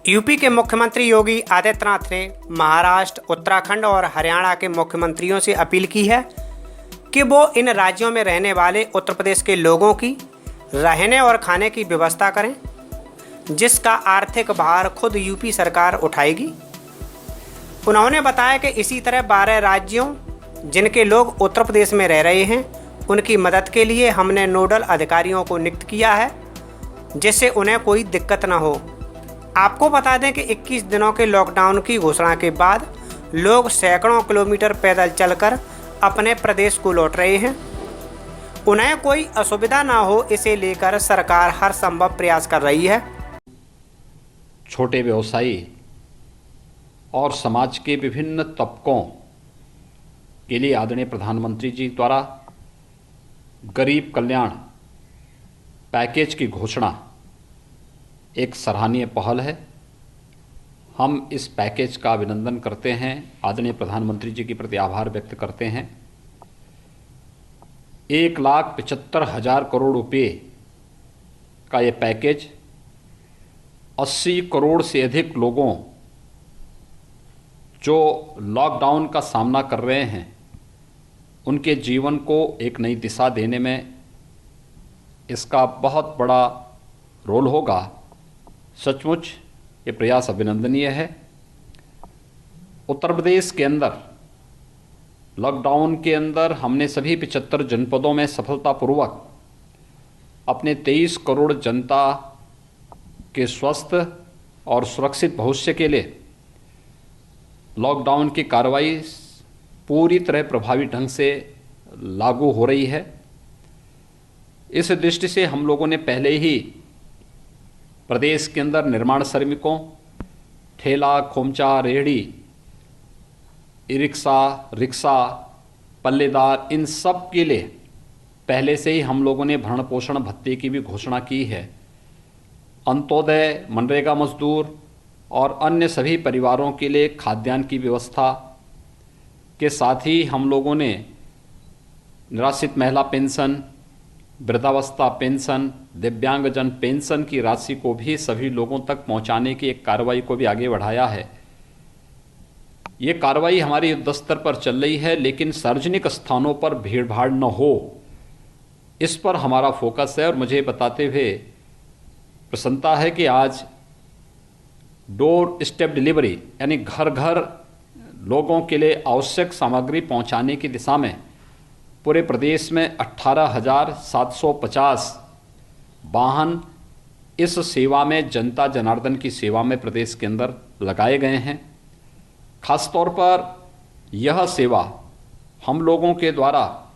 UP के मुख्यमंत्री योगी आदित्यनाथ ने महाराष्ट्र, उत्तराखंड और हरियाणा के मुख्यमंत्रियों से अपील की है कि वो इन राज्यों में रहने वाले उत्तर प्रदेश के लोगों की रहने और खाने की व्यवस्था करें, जिसका आर्थिक भार खुद यूपी सरकार उठाएगी। उन्होंने बताया कि इसी तरह 12 राज्यों जिनके लोग उत्तर प्रदेश में रह रहे हैं, उनकी मदद के लिए हमने नोडल अधिकारियों को नियुक्त किया है, जिससे उन्हें कोई दिक्कत न हो। आपको बता दें कि 21 दिनों के लॉकडाउन की घोषणा के बाद लोग सैकड़ों किलोमीटर पैदल चलकर अपने प्रदेश को लौट रहे हैं। उन्हें कोई असुविधा ना हो, इसे लेकर सरकार हर संभव प्रयास कर रही है। छोटे व्यवसायी और समाज के विभिन्न तबकों के लिए आदरणीय प्रधानमंत्री जी द्वारा गरीब कल्याण पैकेज की घोषणा एक सराहनीय पहल है। हम इस पैकेज का अभिनंदन करते हैं, आदरणीय प्रधानमंत्री जी के प्रति आभार व्यक्त करते हैं। 1,75,000 करोड़ रुपए का ये पैकेज 80 करोड़ से अधिक लोगों जो लॉकडाउन का सामना कर रहे हैं, उनके जीवन को एक नई दिशा देने में इसका बहुत बड़ा रोल होगा। सचमुच ये प्रयास अभिनंदनीय है। उत्तर प्रदेश के अंदर लॉकडाउन के अंदर हमने सभी 75 जनपदों में सफलतापूर्वक अपने 23 करोड़ जनता के स्वस्थ और सुरक्षित भविष्य के लिए लॉकडाउन की कार्रवाई पूरी तरह प्रभावी ढंग से लागू हो रही है। इस दृष्टि से हम लोगों ने पहले ही प्रदेश के अंदर निर्माण श्रमिकों, ठेला, खोमचा, रेहड़ी, ई रिक्शा, रिक्शा, पल्लेदार, इन सब के लिए पहले से ही हम लोगों ने भरण पोषण भत्ते की भी घोषणा की है। अंत्योदय, मनरेगा मजदूर और अन्य सभी परिवारों के लिए खाद्यान्न की व्यवस्था के साथ ही हम लोगों ने निराश्रित महिला पेंशन, वृद्धावस्था पेंशन, दिव्यांगजन पेंशन की राशि को भी सभी लोगों तक पहुंचाने की एक कार्रवाई को भी आगे बढ़ाया है। ये कार्रवाई हमारी युद्ध स्तर पर चल रही है, लेकिन सार्वजनिक स्थानों पर भीड़भाड़ न हो, इस पर हमारा फोकस है। और मुझे बताते हुए प्रसन्नता है कि आज डोर स्टेप डिलीवरी यानी घर घर लोगों के लिए आवश्यक सामग्री पहुंचाने की दिशा में पूरे प्रदेश में 18,750 वाहन इस सेवा में, जनता जनार्दन की सेवा में प्रदेश के अंदर लगाए गए हैं। खासतौर पर यह सेवा हम लोगों के द्वारा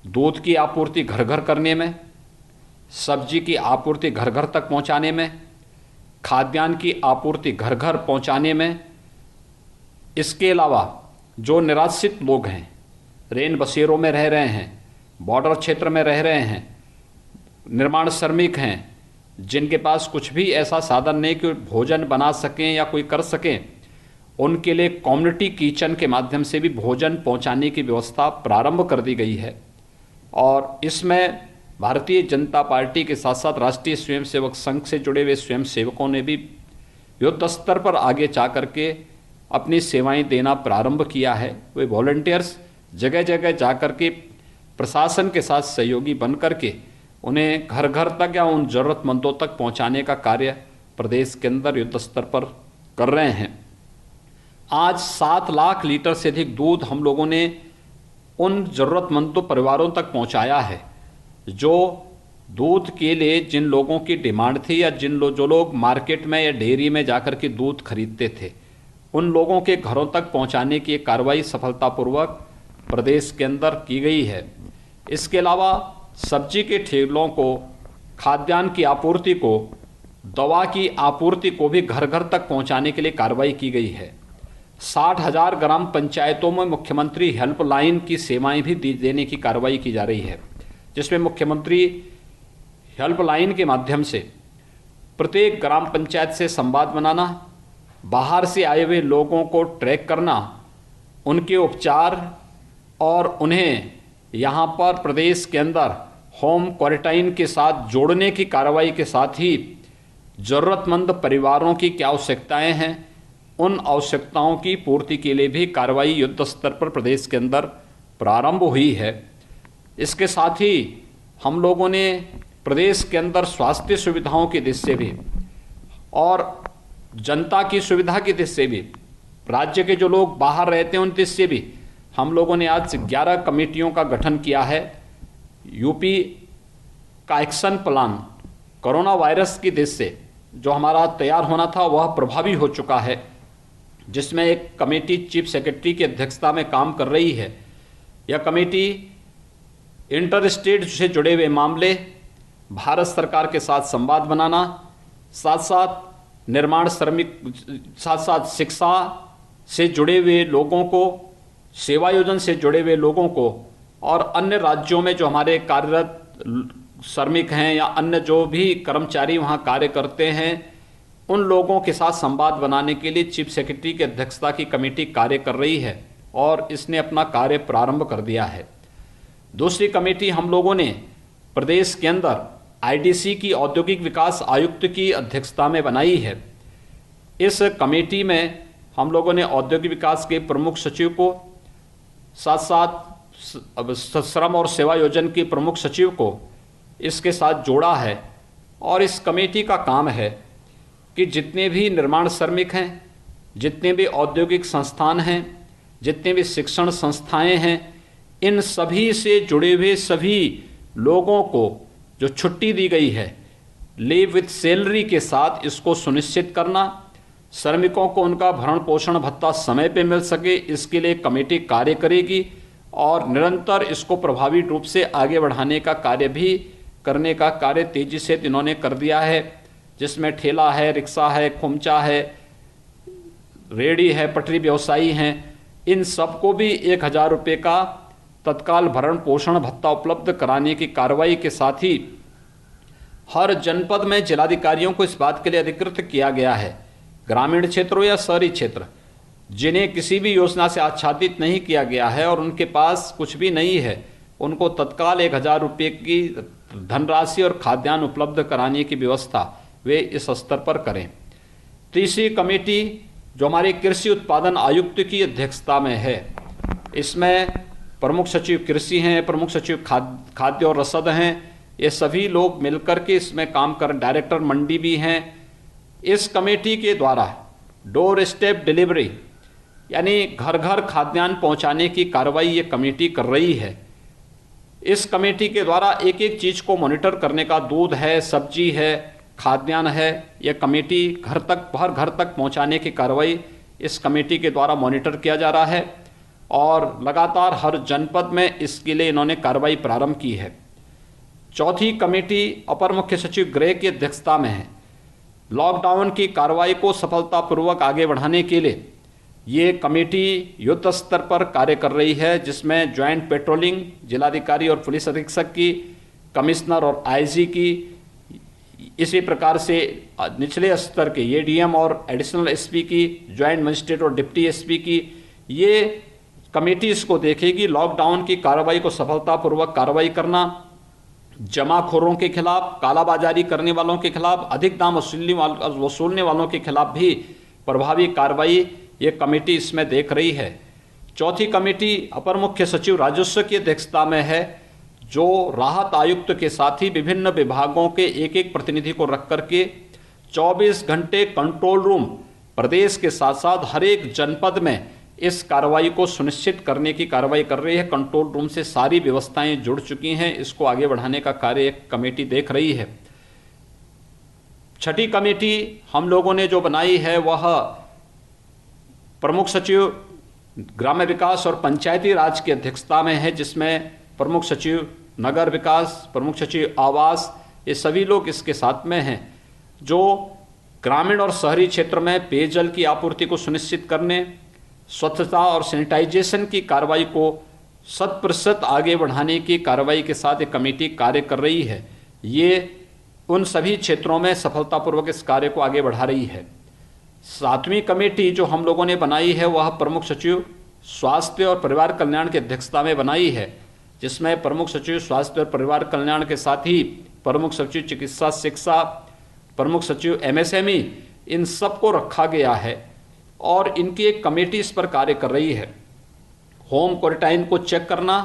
दूध की आपूर्ति घर घर करने में, सब्जी की आपूर्ति घर घर तक पहुंचाने में, खाद्यान्न की आपूर्ति घर घर पहुंचाने में, इसके अलावा जो निराश्रित लोग हैं, रेन बसेरों में रह रहे हैं, बॉर्डर क्षेत्र में रह रहे हैं, निर्माण श्रमिक हैं, जिनके पास कुछ भी ऐसा साधन नहीं कि भोजन बना सकें या कोई कर सकें, उनके लिए कम्युनिटी किचन के माध्यम से भी भोजन पहुंचाने की व्यवस्था प्रारंभ कर दी गई है। और इसमें भारतीय जनता पार्टी के साथ साथ राष्ट्रीय स्वयंसेवक संघ से जुड़े हुए स्वयंसेवकों ने भी युद्ध स्तर पर आगे जा करके अपनी सेवाएं देना प्रारंभ किया है। वे वॉलंटियर्स जगह जगह जा कर के प्रशासन के साथ सहयोगी बन करके उन्हें घर घर तक या उन ज़रूरतमंदों तक पहुंचाने का कार्य प्रदेश के अंदर युद्ध स्तर पर कर रहे हैं। आज 7 लाख लीटर से अधिक दूध हम लोगों ने उन ज़रूरतमंदों परिवारों तक पहुंचाया है जो दूध के लिए जिन लोगों की डिमांड थी या जो लोग मार्केट में या डेयरी में जाकर के दूध खरीदते थे, उन लोगों के घरों तक पहुंचाने की एक कार्रवाई सफलतापूर्वक प्रदेश के अंदर की गई है। इसके अलावा सब्जी के ठेलों को, खाद्यान्न की आपूर्ति को, दवा की आपूर्ति को भी घर घर तक पहुंचाने के लिए कार्रवाई की गई है। 60,000 ग्राम पंचायतों में मुख्यमंत्री हेल्पलाइन की सेवाएं भी देने की कार्रवाई की जा रही है, जिसमें मुख्यमंत्री हेल्पलाइन के माध्यम से प्रत्येक ग्राम पंचायत से संवाद बनाना, बाहर से आए हुए लोगों को ट्रैक करना, उनके उपचार और उन्हें यहाँ पर प्रदेश के अंदर होम क्वारंटाइन के साथ जोड़ने की कार्रवाई के साथ ही ज़रूरतमंद परिवारों की क्या आवश्यकताएं हैं, उन आवश्यकताओं की पूर्ति के लिए भी कार्रवाई युद्ध स्तर पर प्रदेश के अंदर प्रारंभ हुई है। इसके साथ ही हम लोगों ने प्रदेश के अंदर स्वास्थ्य सुविधाओं की दृष्टि से भी और जनता की सुविधा की दृष्टि से भी, राज्य के जो लोग बाहर रहते हैं उन दृष्टि से भी हम लोगों ने आज 11 कमेटियों का गठन किया है। यूपी का एक्शन प्लान कोरोना वायरस की दृष्टि से जो हमारा तैयार होना था वह प्रभावी हो चुका है, जिसमें एक कमेटी चीफ सेक्रेटरी की अध्यक्षता में काम कर रही है। यह कमेटी इंटर स्टेट से जुड़े हुए मामले, भारत सरकार के साथ संवाद बनाना, साथ साथ निर्माण श्रमिक, साथ साथ शिक्षा से जुड़े हुए लोगों को, सेवा योजन से जुड़े हुए लोगों को और अन्य राज्यों में जो हमारे कार्यरत श्रमिक हैं या अन्य जो भी कर्मचारी वहाँ कार्य करते हैं उन लोगों के साथ संवाद बनाने के लिए चीफ सेक्रेटरी की अध्यक्षता की कमेटी कार्य कर रही है और इसने अपना कार्य प्रारंभ कर दिया है। दूसरी कमेटी हम लोगों ने प्रदेश के अंदर आईडीसी की औद्योगिक विकास आयुक्त की अध्यक्षता में बनाई है। इस कमेटी में हम लोगों ने औद्योगिक विकास के प्रमुख सचिव को, साथ साथ श्रम और सेवा योजन के प्रमुख सचिव को इसके साथ जोड़ा है और इस कमेटी का काम है कि जितने भी निर्माण श्रमिक हैं, जितने भी औद्योगिक संस्थान हैं, जितने भी शिक्षण संस्थाएं हैं, इन सभी से जुड़े हुए सभी लोगों को जो छुट्टी दी गई है लीव विथ सैलरी के साथ इसको सुनिश्चित करना, श्रमिकों को उनका भरण पोषण भत्ता समय पे मिल सके, इसके लिए कमेटी कार्य करेगी और निरंतर इसको प्रभावी रूप से आगे बढ़ाने का कार्य भी करने का कार्य तेजी से इन्होंने कर दिया है, जिसमें ठेला है, रिक्शा है, खोमचा है, रेहड़ी है, पटरी व्यवसायी हैं, इन सबको भी 1000 रुपये का तत्काल भरण पोषण भत्ता उपलब्ध कराने की कार्रवाई के साथ ही हर जनपद में जिलाधिकारियों को इस बात के लिए अधिकृत किया गया है, ग्रामीण क्षेत्रों या शहरी क्षेत्र जिन्हें किसी भी योजना से आच्छादित नहीं किया गया है और उनके पास कुछ भी नहीं है, उनको तत्काल 1000 रुपये की धनराशि और खाद्यान्न उपलब्ध कराने की व्यवस्था वे इस स्तर पर करें। तीसरी कमेटी जो हमारे कृषि उत्पादन आयुक्त की अध्यक्षता में है, इसमें प्रमुख सचिव कृषि हैं, प्रमुख सचिव खाद्य और रसद हैं, ये सभी लोग मिलकर के इसमें काम कर, डायरेक्टर मंडी भी हैं। इस कमेटी के द्वारा डोर स्टेप डिलीवरी यानी घर घर खाद्यान्न पहुंचाने की कार्रवाई ये कमेटी कर रही है। इस कमेटी के द्वारा एक एक चीज़ को मॉनिटर करने का, दूध है, सब्जी है, खाद्यान्न है, यह कमेटी घर तक, हर घर तक पहुंचाने की कार्रवाई इस कमेटी के द्वारा मॉनिटर किया जा रहा है और लगातार हर जनपद में इसके लिए इन्होंने कार्रवाई प्रारंभ की है। चौथी कमेटी अपर मुख्य सचिव गृह की अध्यक्षता में है। लॉकडाउन की कार्रवाई को सफलतापूर्वक आगे बढ़ाने के लिए ये कमेटी युद्ध स्तर पर कार्य कर रही है, जिसमें ज्वाइंट पेट्रोलिंग जिलाधिकारी और पुलिस अधीक्षक की, कमिश्नर और आईजी की, इसी प्रकार से निचले स्तर के एडीएम और एडिशनल एसपी की, ज्वाइंट मजिस्ट्रेट और डिप्टी एसपी की, ये कमेटी इसको देखेगी लॉकडाउन की कार्रवाई को सफलतापूर्वक कार्रवाई करना, जमाखोरों के खिलाफ, कालाबाजारी करने वालों के खिलाफ, अधिक दाम वसूलने वालों के खिलाफ भी प्रभावी कार्रवाई ये कमेटी इसमें देख रही है। चौथी कमेटी अपर मुख्य सचिव राजस्व की अध्यक्षता में है, जो राहत आयुक्त के साथ ही विभिन्न विभागों के एक एक प्रतिनिधि को रख करके 24 घंटे कंट्रोल रूम प्रदेश के साथ साथ हर एक जनपद में इस कार्रवाई को सुनिश्चित करने की कार्रवाई कर रही है। कंट्रोल रूम से सारी व्यवस्थाएं जुड़ चुकी हैं, इसको आगे बढ़ाने का कार्य एक कमेटी देख रही है। छठी कमेटी हम लोगों ने जो बनाई है वह प्रमुख सचिव ग्राम्य विकास और पंचायती राज की अध्यक्षता में है, जिसमें प्रमुख सचिव नगर विकास, प्रमुख सचिव आवास, ये सभी लोग इसके साथ में हैं, जो ग्रामीण और शहरी क्षेत्र में पेयजल की आपूर्ति को सुनिश्चित करने, स्वच्छता और सैनिटाइजेशन की कार्रवाई को 100% आगे बढ़ाने की कार्रवाई के साथ एक कमेटी कार्य कर रही है। ये उन सभी क्षेत्रों में सफलतापूर्वक इस कार्य को आगे बढ़ा रही है। सातवीं कमेटी जो हम लोगों ने बनाई है वह प्रमुख सचिव स्वास्थ्य और परिवार कल्याण की अध्यक्षता में बनाई है, जिसमें प्रमुख सचिव स्वास्थ्य और परिवार कल्याण के साथ ही प्रमुख सचिव चिकित्सा शिक्षा, प्रमुख सचिव MSME, इन सब को रखा गया है और इनकी एक कमेटी इस पर कार्य कर रही है। होम क्वारंटाइन को चेक करना,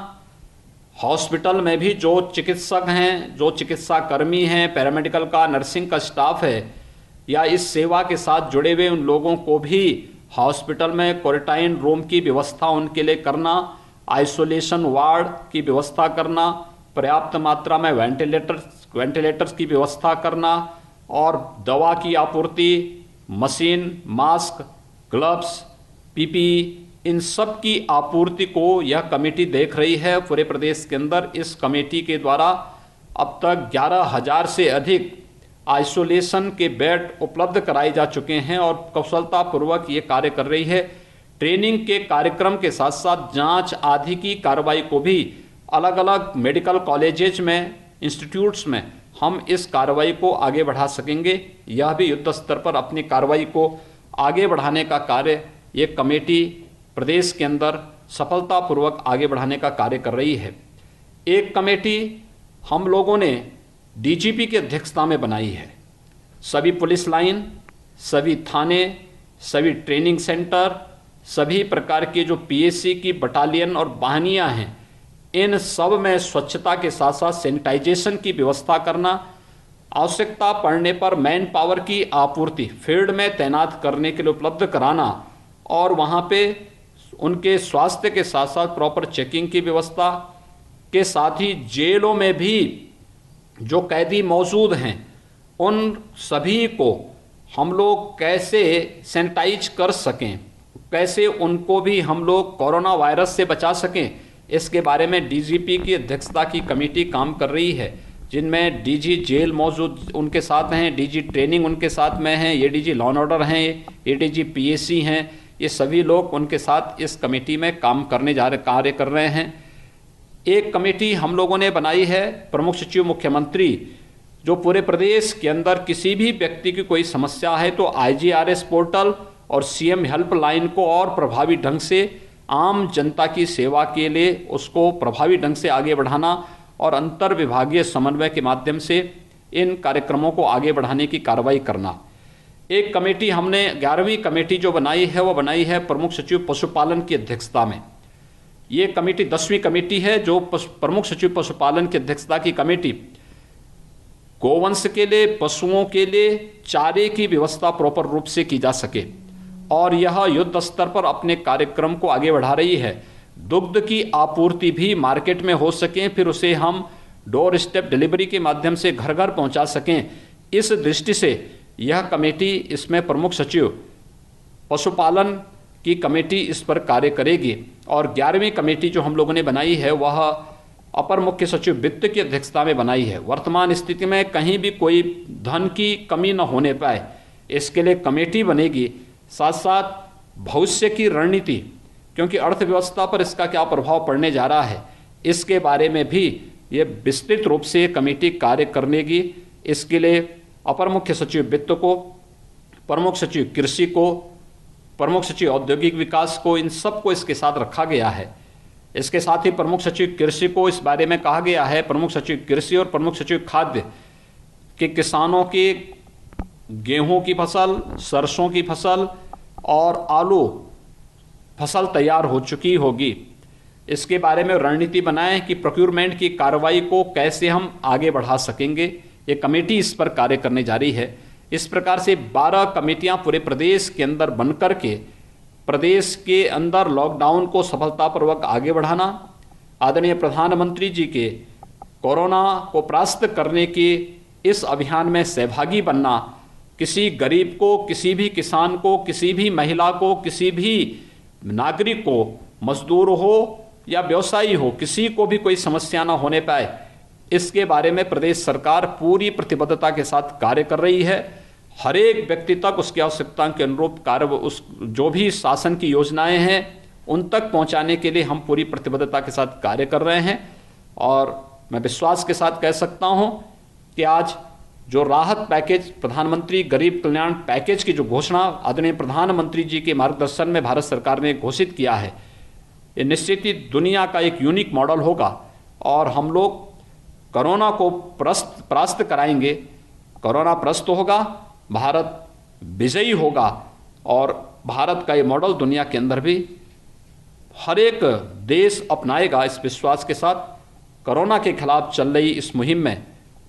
हॉस्पिटल में भी जो चिकित्सक हैं, जो चिकित्सा कर्मी हैं, पैरामेडिकल का, नर्सिंग का स्टाफ है या इस सेवा के साथ जुड़े हुए उन लोगों को भी हॉस्पिटल में क्वारंटाइन रूम की व्यवस्था उनके लिए करना, आइसोलेशन वार्ड की व्यवस्था करना, पर्याप्त मात्रा में वेंटिलेटर्स की व्यवस्था करना और दवा की आपूर्ति, मशीन, मास्क, ग्लव्स, PPE, इन सब की आपूर्ति को यह कमेटी देख रही है पूरे प्रदेश के अंदर। इस कमेटी के द्वारा अब तक 11,000 से अधिक आइसोलेशन के बेड उपलब्ध कराए जा चुके हैं और कुशलतापूर्वक ये कार्य कर रही है। ट्रेनिंग के कार्यक्रम के साथ साथ जांच आदि की कार्रवाई को भी अलग अलग मेडिकल कॉलेजेज में, इंस्टीट्यूट्स में हम इस कार्रवाई को आगे बढ़ा सकेंगे। यह भी युद्ध स्तर पर अपनी कार्रवाई को आगे बढ़ाने का कार्य ये कमेटी प्रदेश के अंदर सफलतापूर्वक आगे बढ़ाने का कार्य कर रही है। एक कमेटी हम लोगों ने DGP की अध्यक्षता में बनाई है। सभी पुलिस लाइन, सभी थाने, सभी ट्रेनिंग सेंटर, सभी प्रकार के जो PSC की बटालियन और वाहिनियां हैं, इन सब में स्वच्छता के साथ साथ सैनिटाइजेशन की व्यवस्था करना, आवश्यकता पड़ने पर मैन पावर की आपूर्ति फील्ड में तैनात करने के लिए उपलब्ध कराना और वहाँ पे उनके स्वास्थ्य के साथ साथ प्रॉपर चेकिंग की व्यवस्था के साथ ही जेलों में भी जो कैदी मौजूद हैं उन सभी को हम लोग कैसे सैनिटाइज कर सकें, कैसे उनको भी हम लोग कोरोना वायरस से बचा सकें, इसके बारे में DGP की अध्यक्षता की कमेटी काम कर रही है, जिनमें DG जेल मौजूद उनके साथ हैं, DG ट्रेनिंग उनके साथ में हैं, ये DG लॉ एंड ऑर्डर हैं, ये DG PSC हैं, ये सभी लोग उनके साथ इस कमेटी में काम करने कार्य कर रहे हैं। एक कमेटी हम लोगों ने बनाई है प्रमुख सचिव मुख्यमंत्री, जो पूरे प्रदेश के अंदर किसी भी व्यक्ति की कोई समस्या है तो IGRS पोर्टल और CM हेल्पलाइन को और प्रभावी ढंग से आम जनता की सेवा के लिए उसको प्रभावी ढंग से आगे बढ़ाना और अंतर विभागीय समन्वय के माध्यम से इन कार्यक्रमों को आगे बढ़ाने की कार्रवाई करना। एक कमेटी हमने 11वीं कमेटी जो बनाई है वो बनाई है प्रमुख सचिव पशुपालन की अध्यक्षता में। ये कमेटी 10वीं कमेटी है जो प्रमुख सचिव पशुपालन की अध्यक्षता की कमेटी गोवंश के लिए, पशुओं के लिए चारे की व्यवस्था प्रॉपर रूप से की जा सके और यह युद्ध स्तर पर अपने कार्यक्रम को आगे बढ़ा रही है। दुग्ध की आपूर्ति भी मार्केट में हो सके, फिर उसे हम डोर स्टेप डिलीवरी के माध्यम से घर घर पहुंचा सकें। इस दृष्टि से यह कमेटी, इसमें प्रमुख सचिव पशुपालन की कमेटी इस पर कार्य करेगी और 11वीं कमेटी जो हम लोगों ने बनाई है वह अपर मुख्य सचिव वित्त की अध्यक्षता में बनाई है। वर्तमान स्थिति में कहीं भी कोई धन की कमी न होने पाए, इसके लिए कमेटी बनेगी। साथ साथ भविष्य की रणनीति, क्योंकि अर्थव्यवस्था पर इसका क्या प्रभाव पड़ने जा रहा है, इसके बारे में भी ये विस्तृत रूप से कमेटी कार्य करनेगी। इसके लिए अपर मुख्य सचिव वित्त को, प्रमुख सचिव कृषि को, प्रमुख सचिव औद्योगिक विकास को, इन सबको इसके साथ रखा गया है। इसके साथ ही प्रमुख सचिव कृषि को इस बारे में कहा गया है, प्रमुख सचिव कृषि और प्रमुख सचिव खाद्य के किसानों की गेहूं की फसल, सरसों की फसल और आलू फसल तैयार हो चुकी होगी, इसके बारे में रणनीति बनाएं कि प्रोक्यूरमेंट की कार्रवाई को कैसे हम आगे बढ़ा सकेंगे। ये कमेटी इस पर कार्य करने जा रही है। इस प्रकार से 12 कमेटियां पूरे प्रदेश के अंदर बनकर के प्रदेश के अंदर लॉकडाउन को सफलतापूर्वक आगे बढ़ाना, आदरणीय प्रधानमंत्री जी के कोरोना को परास्त करने के इस अभियान में सहभागी बनना, किसी गरीब को, किसी भी किसान को, किसी भी महिला को, किसी भी नागरिक को, मजदूर हो या व्यवसायी हो, किसी को भी कोई समस्या ना होने पाए, इसके बारे में प्रदेश सरकार पूरी प्रतिबद्धता के साथ कार्य कर रही है। हर एक व्यक्ति तक उसकी आवश्यकता के अनुरूप कार्य, उस जो भी शासन की योजनाएं हैं उन तक पहुंचाने के लिए हम पूरी प्रतिबद्धता के साथ कार्य कर रहे हैं। और मैं विश्वास के साथ कह सकता हूं कि आज जो राहत पैकेज, प्रधानमंत्री गरीब कल्याण पैकेज की जो घोषणा आदरणीय प्रधानमंत्री जी के मार्गदर्शन में भारत सरकार ने घोषित किया है, ये निश्चित ही दुनिया का एक यूनिक मॉडल होगा और हम लोग कोरोना को परास्त कराएंगे, कोरोना परास्त होगा, भारत विजयी होगा और भारत का ये मॉडल दुनिया के अंदर भी हर एक देश अपनाएगा। इस विश्वास के साथ कोरोना के खिलाफ चल रही इस मुहिम में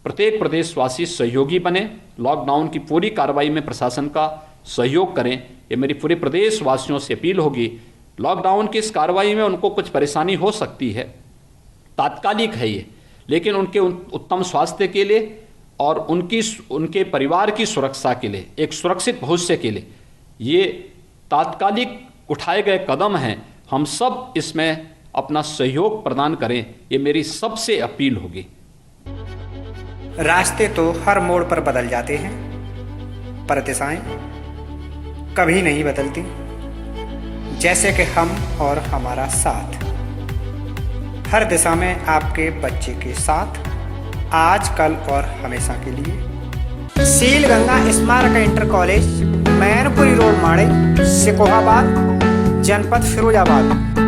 प्रत्येक प्रदेशवासी सहयोगी बने, लॉकडाउन की पूरी कार्रवाई में प्रशासन का सहयोग करें, ये मेरी पूरे प्रदेशवासियों से अपील होगी। लॉकडाउन की इस कार्रवाई में उनको कुछ परेशानी हो सकती है, तात्कालिक है ये, लेकिन उनके उत्तम स्वास्थ्य के लिए और उनके परिवार की सुरक्षा के लिए, एक सुरक्षित भविष्य के लिए ये तात्कालिक उठाए गए कदम हैं। हम सब इसमें अपना सहयोग प्रदान करें, ये मेरी सबसे अपील होगी। रास्ते तो हर मोड़ पर बदल जाते हैं, पर दिशाएं कभी नहीं बदलती, जैसे कि हम और हमारा साथ। हर दिशा में आपके बच्चे के साथ, आज, कल और हमेशा के लिए। सील गंगा स्मारक इंटर कॉलेज, मैनपुरी रोड, माड़े, सिकोहाबाद, जनपद फिरोजाबाद।